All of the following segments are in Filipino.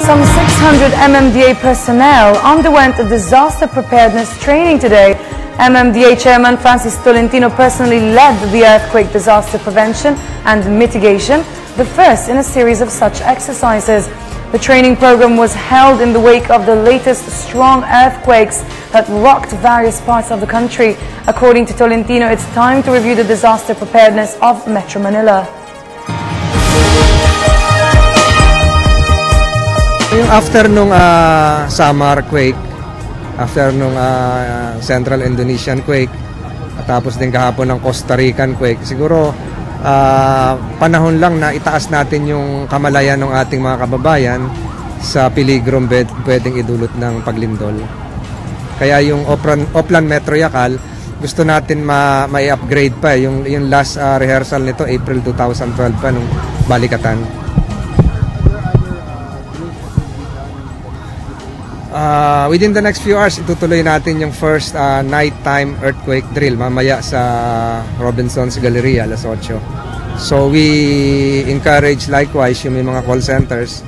Some 600 MMDA personnel underwent a disaster preparedness training today. MMDA Chairman Francis Tolentino personally led the earthquake disaster prevention and mitigation, the first in a series of such exercises. The training program was held in the wake of the latest strong earthquakes that rocked various parts of the country. According to Tolentino, it's time to review the disaster preparedness of Metro Manila. Yung after nung summer quake, after nung Central Indonesian quake, at tapos din kahapon ng Costa Rican quake, siguro panahon lang na itaas natin yung kamalayan ng ating mga kababayan sa peligrong pwedeng idulot ng paglindol. Kaya yung Oplan Metro Yacal, gusto natin ma-upgrade pa. Yung last rehearsal nito, April 2012 pa nung Balikatan. Within the next few hours, itutuloy natin yung first nighttime earthquake drill mamaya sa Robinson's Galleria, alas 8. So we encourage likewise yung may mga call centers,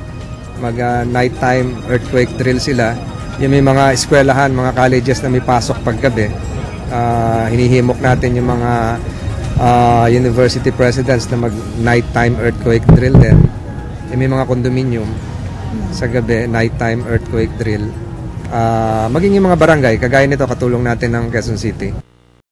nighttime earthquake drill sila. Yung may mga eskwelahan, mga colleges na may pasok paggabi, hinihimok natin yung mga university presidents na nighttime earthquake drill din. Yung may mga condominium sa gabi, nighttime earthquake drill. Maging yung mga barangay, kagaya nito, katulong natin ng Quezon City.